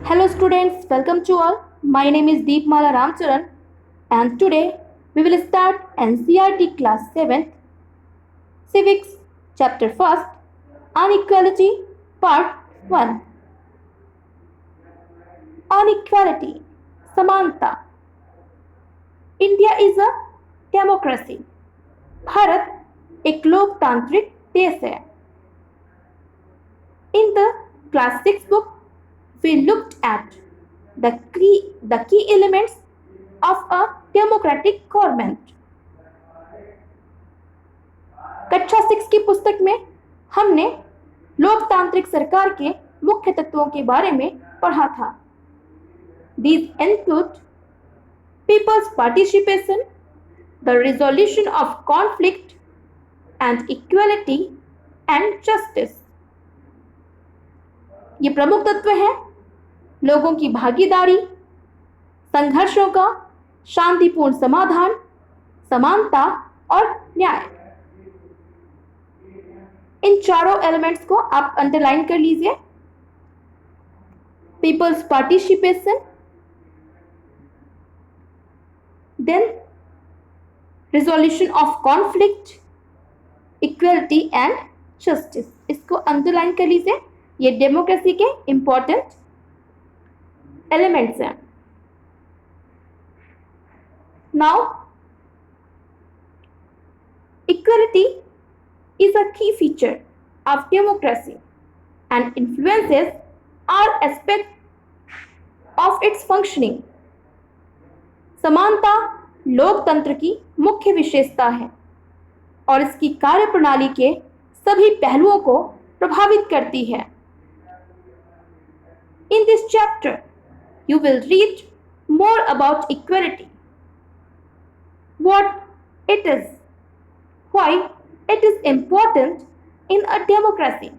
Hello students, welcome to all. My name is Deepmala Ramcharan and today we will start NCERT class 7th Civics chapter 1st Inequality part 1. Inequality समानता. India is a democracy. Bharat एक लोकतांत्रिक देश है. In the class 6 book we looked at the key elements of a democratic government. कक्षा 6 की पुस्तक में हमने लोकतांत्रिक सरकार के मुख्य तत्वों के बारे में पढ़ा था. These include people's participation, the resolution of conflict, and equality and justice. ये प्रमुख तत्व हैं लोगों की भागीदारी, संघर्षों का शांतिपूर्ण समाधान, समानता और न्याय. इन चारों एलिमेंट्स को आप अंडरलाइन कर लीजिए. People's participation, then resolution of conflict, equality and justice. इसको अंडरलाइन कर लीजिए. ये डेमोक्रेसी के इंपॉर्टेंट एलिमेंट्स हैं. Now equality is a key feature of democracy and influences all aspects of its functioning. समानता लोकतंत्र की मुख्य विशेषता है और इसकी कार्यप्रणाली के सभी पहलुओं को प्रभावित करती है. In this chapter, you will read more about equality, what it is, why it is important in a democracy,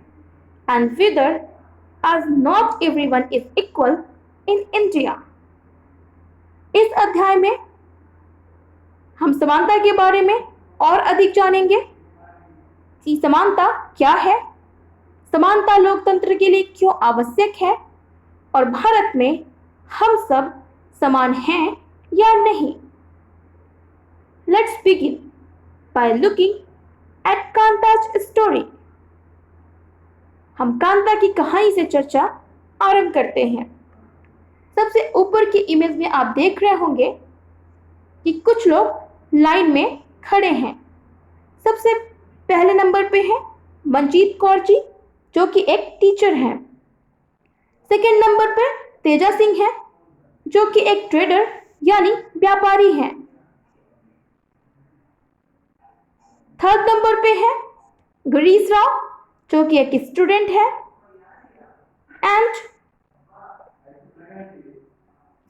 and whether as not everyone is equal in India. इस अध्याय में हम समानता के बारे में और अधिक जानेंगे कि समानता क्या है, समानता लोकतंत्र के लिए क्यों आवश्यक है और भारत में हम सब समान हैं या नहीं. Let's begin by looking at कांता's story. हम कांता की कहानी से चर्चा आरंभ करते हैं. सबसे ऊपर की इमेज में आप देख रहे होंगे कि कुछ लोग लाइन में खड़े हैं. सबसे पहले नंबर पे है मंजीत कौर जी जो कि एक टीचर हैं. सेकेंड नंबर पर तेजा सिंह है जो कि एक ट्रेडर यानी व्यापारी हैं. थर्ड नंबर पे है गिरीश राव जो कि एक स्टूडेंट है. एंड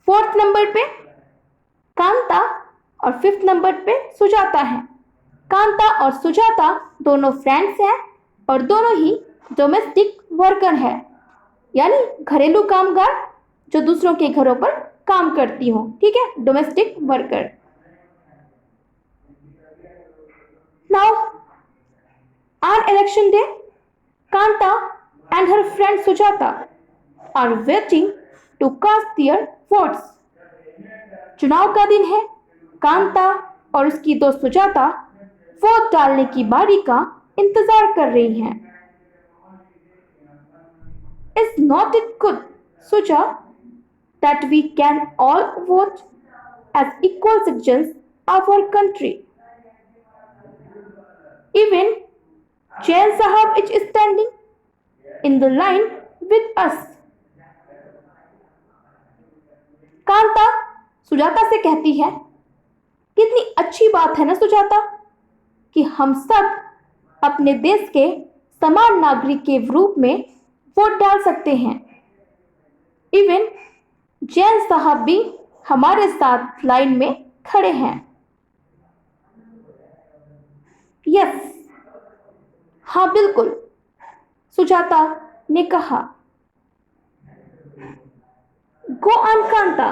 फोर्थ नंबर पे कांता और फिफ्थ नंबर पे सुजाता है. कांता और सुजाता दोनों फ्रेंड्स हैं और दोनों ही डोमेस्टिक वर्कर है यानी घरेलू कामगार जो दूसरों के घरों पर काम करती हो. ठीक है, domestic worker. Now on election day, Kanta and her friend Sujata are waiting to cast their votes. चुनाव का दिन है. कांता और उसकी दोस्त सुजाता वोट डालने की बारी का इंतजार कर रही हैं. Is not it good, Suja, that we can all vote as equal citizens of our country? Even Jain Sahab is standing in the line with us. Kanta Sujata से कहती है, कितनी अच्छी बात है ना सुजाता कि हम सब अपने देश के समान नागरिक के रूप में वोट डाल सकते हैं. इवन जैन साहब भी हमारे साथ लाइन में खड़े हैं. यस, हाँ बिल्कुल, सुजाता ने कहा. Go on Kanta,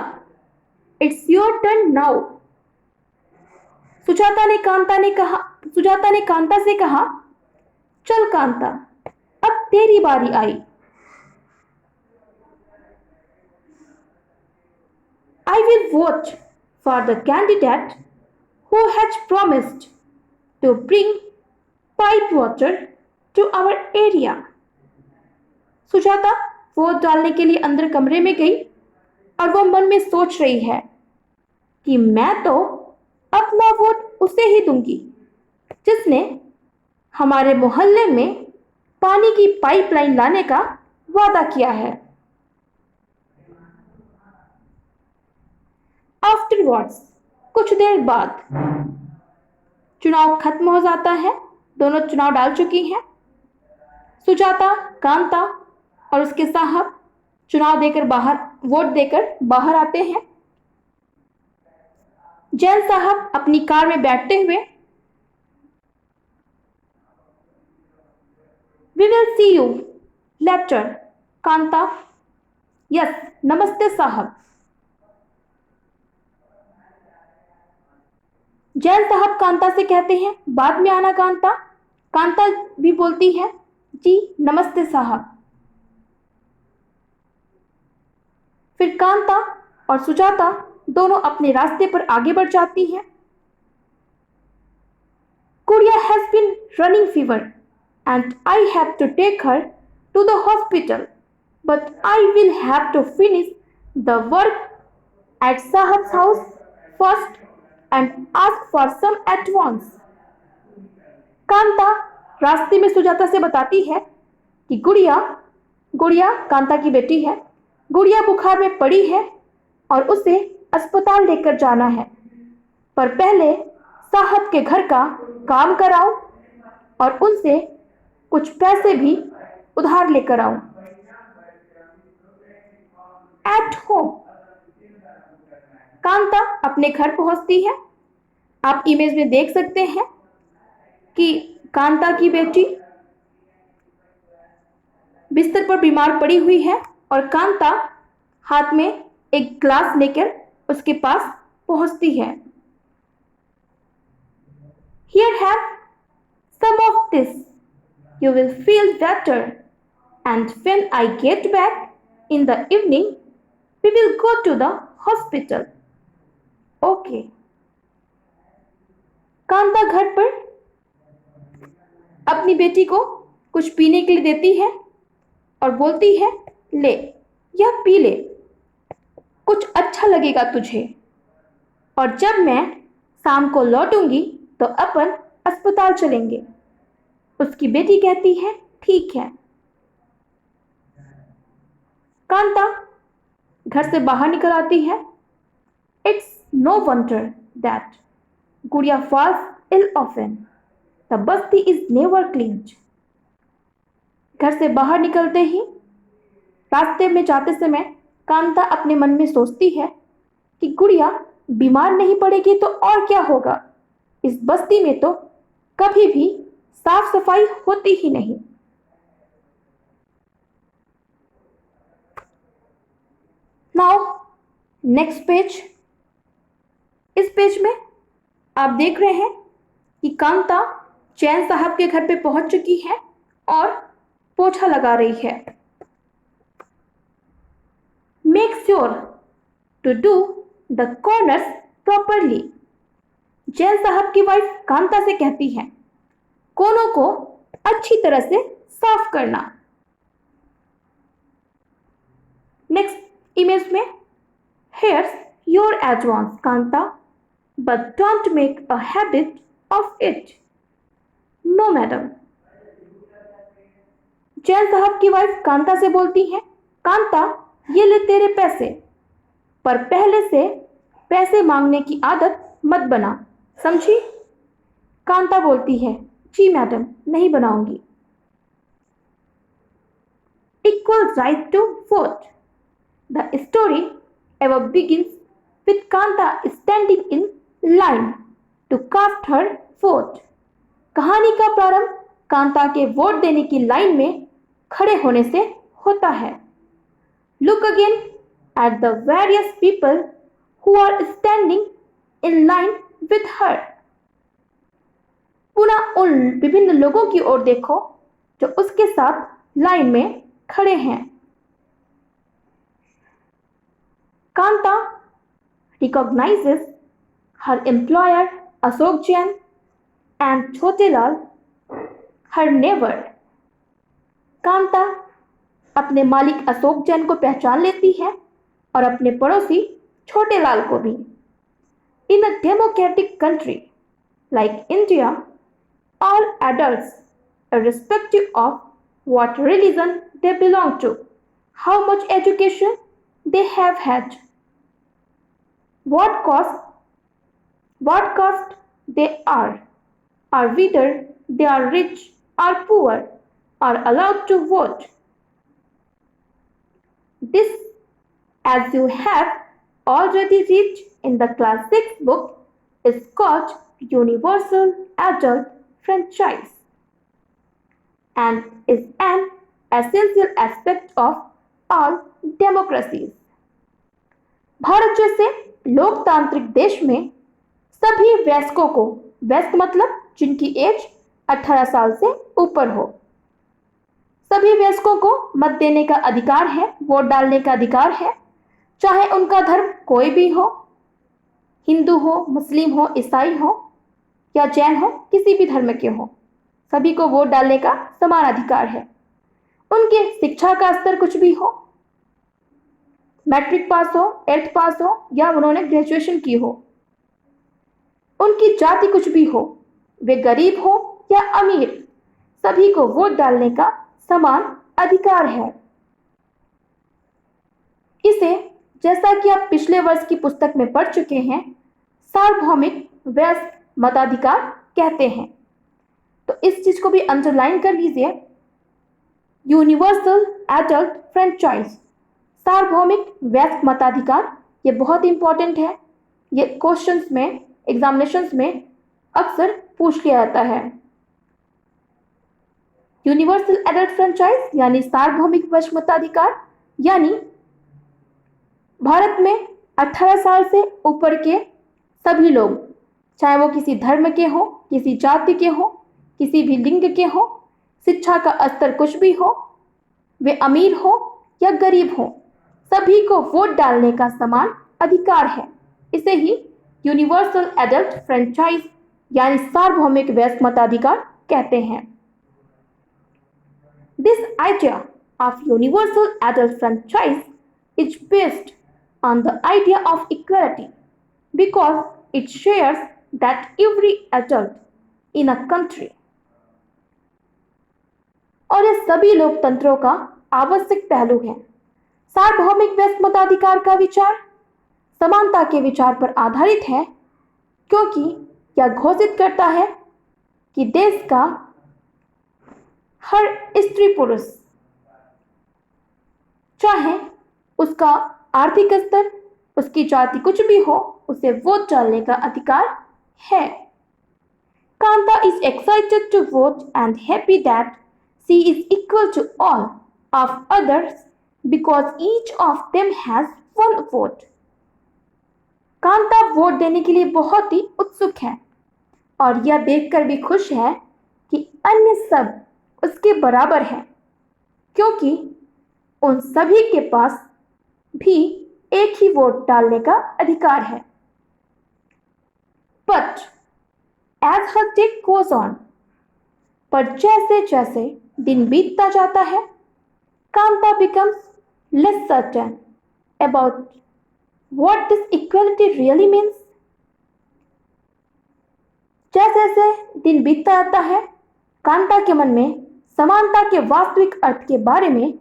it's your turn now. Sujata ने कांता से कहा, चल कांता, अब तेरी बारी आई. will vote for the candidate who has promised to bring pipe water to our area. Sujata vote डालने के लिए अंदर कमरे में गई और वो मन में सोच रही है कि मैं तो अपना वोट उसे ही दूंगी जिसने हमारे मोहल्ले में पानी की पाइपलाइन लाने का वादा किया है। आफ्टरवर्ड्स, कुछ देर बाद चुनाव खत्म हो जाता है। दोनों चुनाव डाल चुकी हैं। सुजाता, कांता और उसके साहब वोट देकर बाहर आते हैं। जैन साहब अपनी कार में बैठते हुए We will see you later, Kanta. Yes, नमस्ते साहब। जैन साहब कांता से कहते हैं, बाद में आना कांता। कांता भी बोलती है, जी नमस्ते साहब। फिर कांता और सुजाता दोनों अपने रास्ते पर आगे बढ़ जाती हैं। गुड़िया has been running fever and I have to take her to the hospital, but I will have to finish the work at Sahab's house first and ask for some at once. Kanta रास्ते में सुजाता से बताती है कि गुड़िया कांता की बेटी है। गुड़िया बुखार में पड़ी है और उसे अस्पताल लेकर जाना है, पर पहले साहब के घर का काम कराओ और उनसे कुछ पैसे भी उधार लेकर आओ। एट होम, कांता अपने घर पहुंचती है। आप इमेज में देख सकते हैं कि कांता की बेटी बिस्तर पर बीमार पड़ी हुई है और कांता हाथ में एक ग्लास लेकर उसके पास पहुंचती है। Here have some of this. You will feel better. And when I get back in the evening, we will go to the hospital. Okay. Kanta घर पर अपनी बेटी को कुछ पीने के लिए देती है और बोलती है, ले यह पी ले, कुछ अच्छा लगेगा तुझे, और जब मैं शाम को लौटूंगी तो अपन अस्पताल चलेंगे। उसकी बेटी कहती है, ठीक है। कांता घर से बाहर निकल आती है। इट्स नो वंडर दैट गुड़िया falls ill often. The Basti is never cleaned. घर से बाहर निकलते ही रास्ते में जाते समय कांता अपने मन में सोचती है कि गुड़िया बीमार नहीं पड़ेगी तो और क्या होगा। इस बस्ती में तो कभी भी साफ सफाई होती ही नहीं। Now next page. इस पेज में आप देख रहे हैं कि कांता जैन साहब के घर पे पहुंच चुकी है और पोछा लगा रही है। Make sure to do the corners properly. Jain साहब की वाइफ कांता से कहती है, कोनों को अच्छी तरह से साफ करना। नेक्स्ट इमेज में, here's your advance Kanta, but don't make a habit of it. No madam. Jain साहब की वाइफ कांता से बोलती है, कांता ये ले तेरे पैसे, पर पहले से पैसे मांगने की आदत मत बना, समझी। कांता बोलती है, जी मैडम, नहीं बनाऊंगी। Equal right to vote. The story ever begins with Kanta standing in line to cast her vote. कहानी का प्रारंभ कांता के वोट देने की लाइन में खड़े होने से होता है। Look again at the various people who are standing in line with her. पुनः उन विभिन्न लोगों की ओर देखो जो उसके साथ लाइन में खड़े हैं। Kanta recognizes her employer Ashok Jain and Chotelal, her neighbor. Kanta अपने मालिक अशोक जैन को पहचान लेती है और अपने पड़ोसी छोटेलाल को भी. In a democratic country like India, all adults, irrespective of what religion they belong to, how much education they have had, what caste they are, or whether they are rich or poor, are allowed to vote. This, as you have already read in the class 6 book, is called universal adult franchise and is an essential aspect of all democracies. Bharat जैसे लोकतांत्रिक देश में सभी वयस्कों को, वयस्क मतलब जिनकी एज 18 साल से ऊपर हो, सभी वयस्कों को मत देने का अधिकार है, वोट डालने का अधिकार है, चाहे उनका धर्म कोई भी हो, हिंदू हो, मुस्लिम हो, ईसाई हो या जैन हो, किसी भी धर्म के हो, सभी को वोट डालने का समान अधिकार है. उनके शिक्षा का स्तर कुछ भी हो, मैट्रिक पास हो, 8th पास हो या उन्होंने ग्रेजुएशन की हो, उनकी जाति कुछ भी हो, वे गरीब हो या अमीर, सभी को वोट डालने का समान अधिकार है. इसे, जैसा कि आप पिछले वर्ष की पुस्तक में पढ़ चुके हैं, सार्वभौमिक वयस्क मताधिकार कहते हैं. तो इस चीज को भी अंडरलाइन कर लीजिए. यूनिवर्सल एडल्ट फ्रेंचाइज, सार्वभौमिक वयस्क मताधिकार, ये बहुत इंपॉर्टेंट है. ये क्वेश्चंस में, एग्जामिनेशंस में अक्सर पूछ लिया जाता है. यूनिवर्सल एडल्ट फ्रेंचाइज यानी सार्वभौमिक वयस्क मताधिकार, यानी भारत में 18 साल से ऊपर के सभी लोग, चाहे वो किसी धर्म के हो, किसी जाति के हो, किसी भी लिंग के हो, शिक्षा का स्तर कुछ भी हो, वे अमीर हो या गरीब हो, सभी को वोट डालने का समान अधिकार है. इसे ही यूनिवर्सल एडल्ट फ्रेंचाइज यानी सार्वभौमिक वयस्क मताधिकार कहते हैं. This idea of universal adult franchise is based on the idea of equality because it shares that every adult in a country, और ये सभी लोकतंत्रों का आवश्यक पहलू है. सार्वभौमिक वयस्क मताधिकार का विचार समानता के विचार पर आधारित है क्योंकि यह घोषित करता है कि देश का हर स्त्री पुरुष, चाहे उसका आर्थिक स्तर, उसकी जाति कुछ भी हो, उसे वोट डालने का अधिकार है. Kanta is excited to vote and happy that she is equal to all of others because each of them has one vote. Kanta vote देने के लिए बहुत ही उत्सुक है और यह देखकर भी खुश है कि अन्य सब उसके बराबर है क्योंकि उन सभी के पास भी एक ही वोट डालने का अधिकार है. But as her day goes on, पर जैसे जैसे दिन बीतता जाता है, Kanta becomes less certain about what this equality really means. जैसे जैसे दिन बीतता जाता है, कांता के मन में समानता के वास्तविक अर्थ के बारे में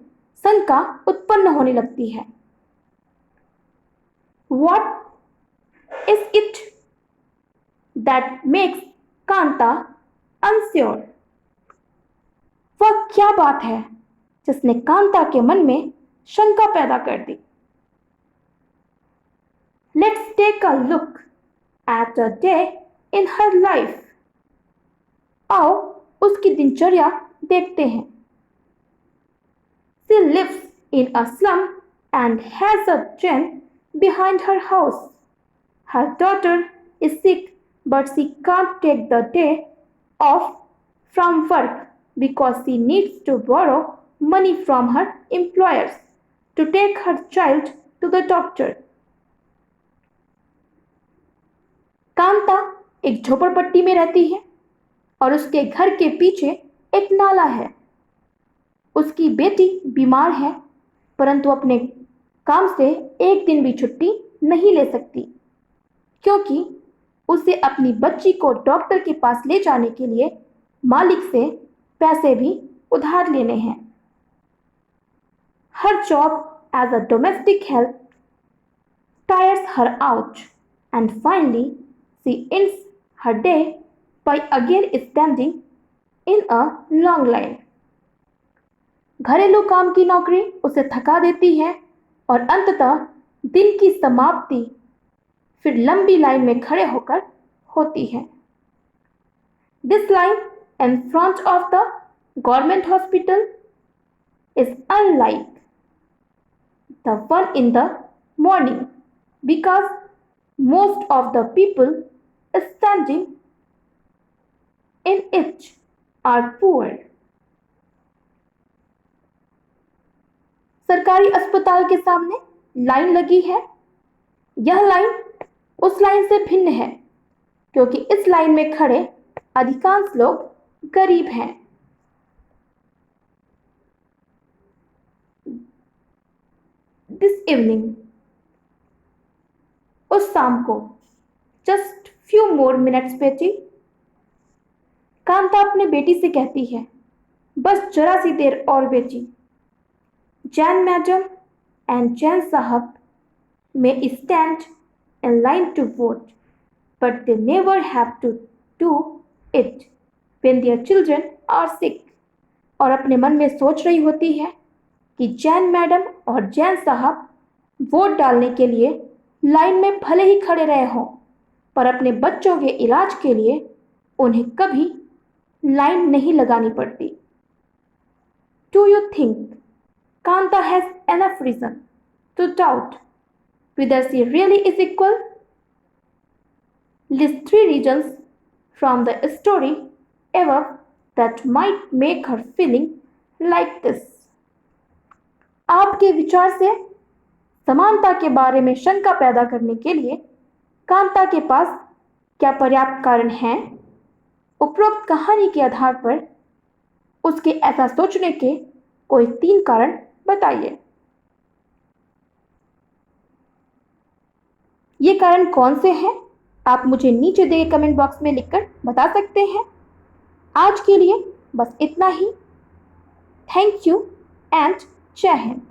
शंका उत्पन्न होने लगती है. What is it that makes Kanta unsure? वह क्या बात है जिसने कांता के मन में शंका पैदा कर दी? Let's take a look at a day in her life. आओ उसकी दिनचर्या देखते हैं. She lives in a slum and has a train behind her house. Her daughter is sick, but she can't take the day off from work because she needs to borrow money from her employers to take her child to the doctor. Kanta एक झोपड़पट्टी में रहती है और उसके घर के पीछे एक नाला है। उसकी बेटी बीमार है, परंतु अपने काम से एक दिन भी छुट्टी नहीं ले सकती, क्योंकि उसे अपनी बच्ची को डॉक्टर के पास ले जाने के लिए मालिक से पैसे भी उधार लेने हैं। Her job as a domestic help tires her out, and finally she ends her day by again standing in a long line. घरेलू काम की नौकरी उसे थका देती है और अंततः दिन की समाप्ति फिर लंबी लाइन में खड़े होकर होती है। This line in front of the government hospital is unlike the one in the morning because most of the people standing in it are poor. सरकारी अस्पताल के सामने लाइन लगी है। यह लाइन उस लाइन से भिन्न है क्योंकि इस लाइन में खड़े अधिकांश लोग गरीब हैं। This evening, उस शाम को, just few more minutes बेटी। कांता अपने बेटी से कहती है, बस जरा सी देर और बेटी। जैन मैडम and जैन साहब may stand in line to vote, but they never have to do it when their children are sick. और अपने मन में सोच रही होती है कि जैन मैडम और जैन साहब वोट डालने के लिए लाइन में भले ही खड़े रहे हों, पर अपने बच्चों के इलाज के लिए उन्हें कभी लाइन नहीं लगानी पड़ती। Do you think Kanta has enough reason to doubt whether she really is equal? List 3 reasons from the story above that might make her feeling like this. आपके विचार से समानता के बारे में शंका पैदा करने के लिए कांता के पास क्या पर्याप्त कारण हैं? उपरोक्त कहानी के आधार पर उसके ऐसा सोचने के कोई 3 कारण बताइए। ये कारण कौन से हैं? आप मुझे नीचे दिए कमेंट बॉक्स में लिखकर बता सकते हैं। आज के लिए बस इतना ही। थैंक यू एंड जय हिंद।